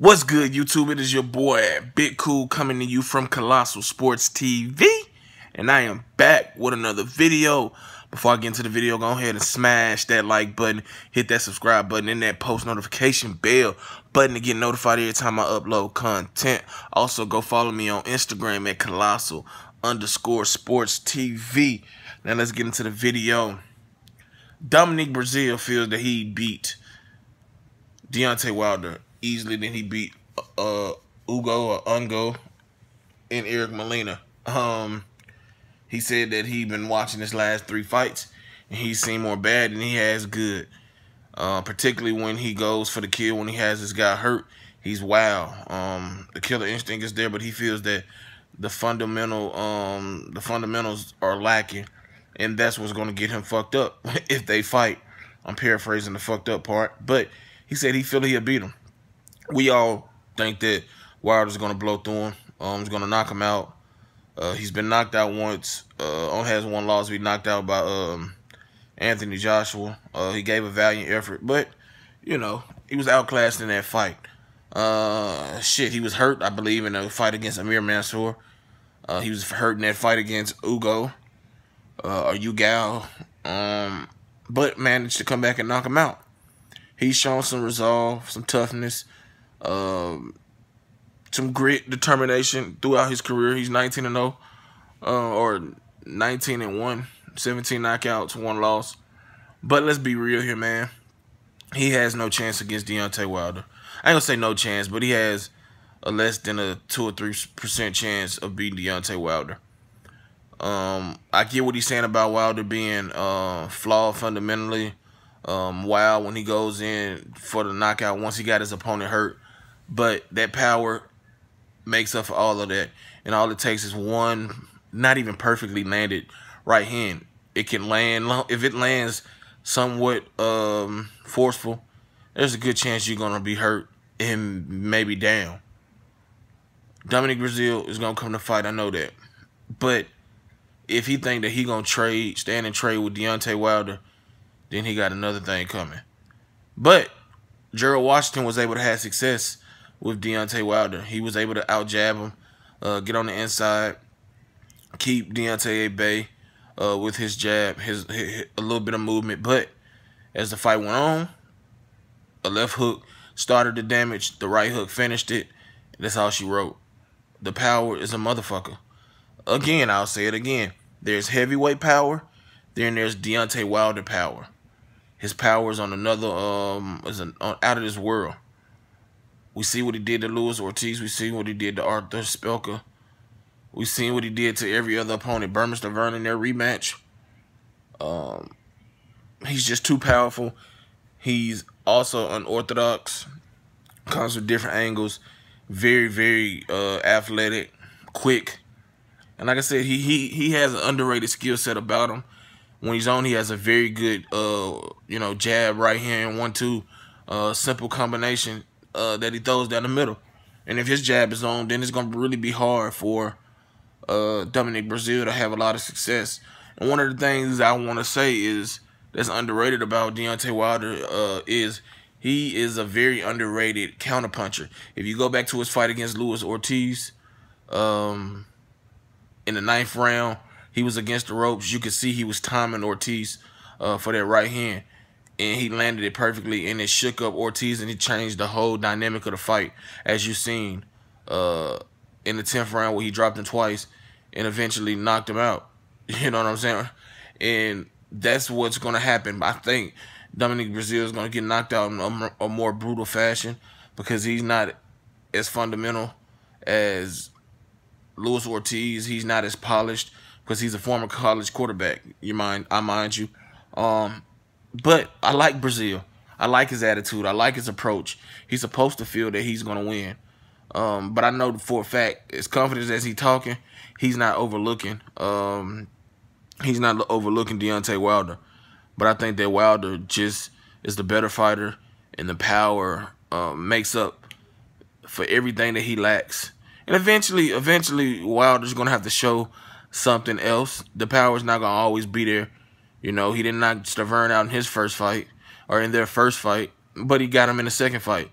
What's good, YouTube? It is your boy, Big Cool, coming to you from Colossal Sports TV. And I am back with another video. Before I get into the video, go ahead and smash that like button, hit that subscribe button, and that post notification bell button to get notified every time I upload content. Also, go follow me on Instagram at Colossal_Sports TV. Now, let's get into the video. Dominic Breazeale feels that he beat Deontay Wilder easily than he beat Ungo and Eric Molina. He said that he'd been watching his last 3 fights and he's seen more bad than he has good. Particularly when he goes for the kill, when he has this guy hurt, he's wild. The killer instinct is there, but he feels that the fundamentals are lacking, and that's what's going to get him fucked up if they fight. I'm paraphrasing the fucked up part, but he said he feel he'll beat him. We all think that Wilder's going to blow through him. He's going to knock him out. He's been knocked out once. Only has 1 loss. He knocked out by Anthony Joshua. He gave a valiant effort, but, you know, he was outclassed in that fight. He was hurt, I believe, in a fight against Amir Mansour. He was hurt in that fight against Ugo or Ugal. But managed to come back and knock him out. He's shown some resolve, some toughness, some grit, determination throughout his career. He's 19-0, or 19-1, 17 knockouts, 1 loss. But let's be real here, man. He has no chance against Deontay Wilder. I ain't gonna say no chance, but he has a less than a 2 or 3% chance of beating Deontay Wilder. I get what he's saying about Wilder being flawed fundamentally. Wild when he goes in for the knockout once he got his opponent hurt, but that power makes up for all of that, and all it takes is one not even perfectly landed right hand. It can land, if it lands somewhat forceful, there's a good chance you're gonna be hurt and maybe down. Dominic Breazeale is gonna come to fight, I know that, but if he think that he gonna stand and trade with Deontay Wilder, then he got another thing coming. But Gerald Washington was able to have success with Deontay Wilder. He was able to out-jab him, get on the inside, keep Deontay at bay with his jab, a little bit of movement. But as the fight went on, a left hook started the damage, the right hook finished it. That's all she wrote. The power is a motherfucker. Again, I'll say it again. There's heavyweight power, then there's Deontay Wilder power. His power is on another, out of this world. We see what he did to Luis Ortiz. We see what he did to Arthur Spelker. We seen what he did to every other opponent. Burmester Vernon in their rematch. He's just too powerful. He's also unorthodox. Comes with different angles. Very, very athletic, quick. And like I said, he has an underrated skill set about him. When he's on, he has a very good, jab, right hand, 1-2, simple combination that he throws down the middle. And if his jab is on, then it's going to really be hard for Dominic Breazeale to have a lot of success. And one of the things I want to say is that's underrated about Deontay Wilder is he is a very underrated counterpuncher. If you go back to his fight against Luis Ortiz in the 9th round, he was against the ropes. You could see he was timing Ortiz for that right hand. And he landed it perfectly, and it shook up Ortiz, and it changed the whole dynamic of the fight, as you've seen in the 10th round where he dropped him twice and eventually knocked him out. You know what I'm saying? And that's what's going to happen. I think Dominic Breazeale is going to get knocked out in a more brutal fashion because he's not as fundamental as Luis Ortiz. He's not as polished, because he's a former college quarterback. I mind you. But I like Breazeale. I like his attitude. I like his approach. He's supposed to feel that he's going to win. But I know for a fact, as confident as he's talking, he's not overlooking. He's not overlooking Deontay Wilder. But I think that Wilder just is the better fighter, and the power makes up for everything that he lacks. And eventually, Wilder's going to have to show something else. The power's not going to always be there. You know, he didn't knock Stavern out in his first fight, or in their first fight, but he got him in the second fight.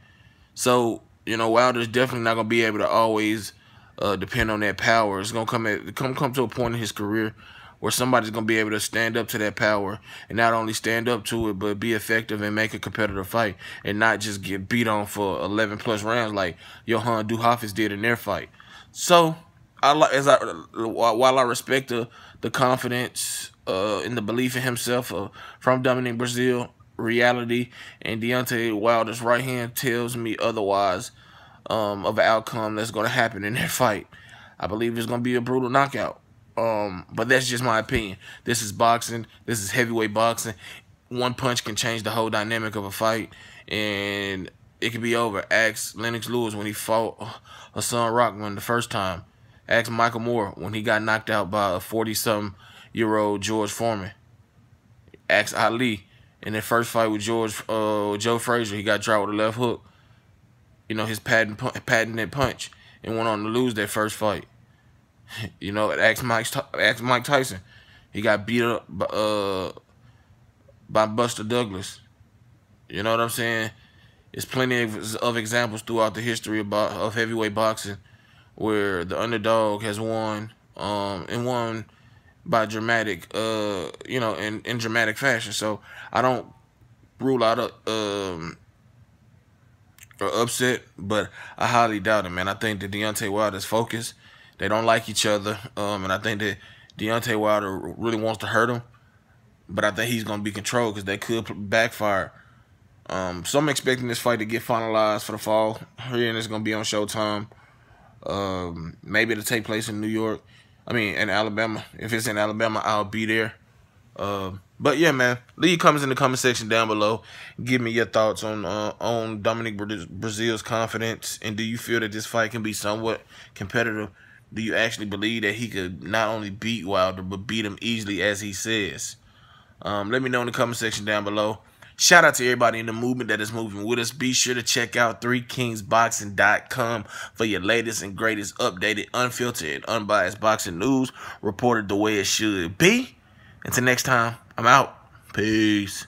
So You know, Wilder's definitely not gonna be able to always depend on that power. It's gonna come to a point in his career where somebody's gonna be able to stand up to that power and not only stand up to it, but be effective and make a competitive fight and not just get beat on for 11 plus rounds like Johan Duhafis did in their fight. So, while I respect the confidence and the belief in himself from Dominic Breazeale, reality and Deontay Wilder's right hand tells me otherwise of an outcome that's going to happen in that fight. I believe it's going to be a brutal knockout. But that's just my opinion. This is boxing. This is heavyweight boxing. One punch can change the whole dynamic of a fight, and it can be over. Ask Lennox Lewis when he fought Hassan Rockman the first time. Ask Michael Moore when he got knocked out by a 40-something-year-old George Foreman. Ask Ali in their first fight with Joe Frazier. He got dropped with a left hook. You know, his patented punch, and went on to lose that first fight. You know, ask Mike Tyson. He got beat up by Buster Douglas. You know what I'm saying? There's plenty of examples throughout the history of heavyweight boxing where the underdog has won, and won by dramatic, you know, in dramatic fashion. So I don't rule out or upset, but I highly doubt it, man. I think that Deontay Wilder's focused. They don't like each other, and I think that Deontay Wilder really wants to hurt him, but I think he's going to be controlled because they could backfire. So I'm expecting this fight to get finalized for the fall. Here, and it's going to be on Showtime. Maybe it'll take place in New York. I mean, in Alabama. If it's in Alabama, I'll be there. But yeah, man, leave your comments in the comment section down below. Give me your thoughts on Dominic Breazeale's confidence, and do you feel that this fight can be somewhat competitive? Do you actually believe that he could not only beat Wilder, but beat him easily as he says? Let me know in the comment section down below. Shout out to everybody in the movement that is moving with us. Be sure to check out 3kingsboxing.com for your latest and greatest updated, unfiltered, and unbiased boxing news reported the way it should be. Until next time, I'm out. Peace.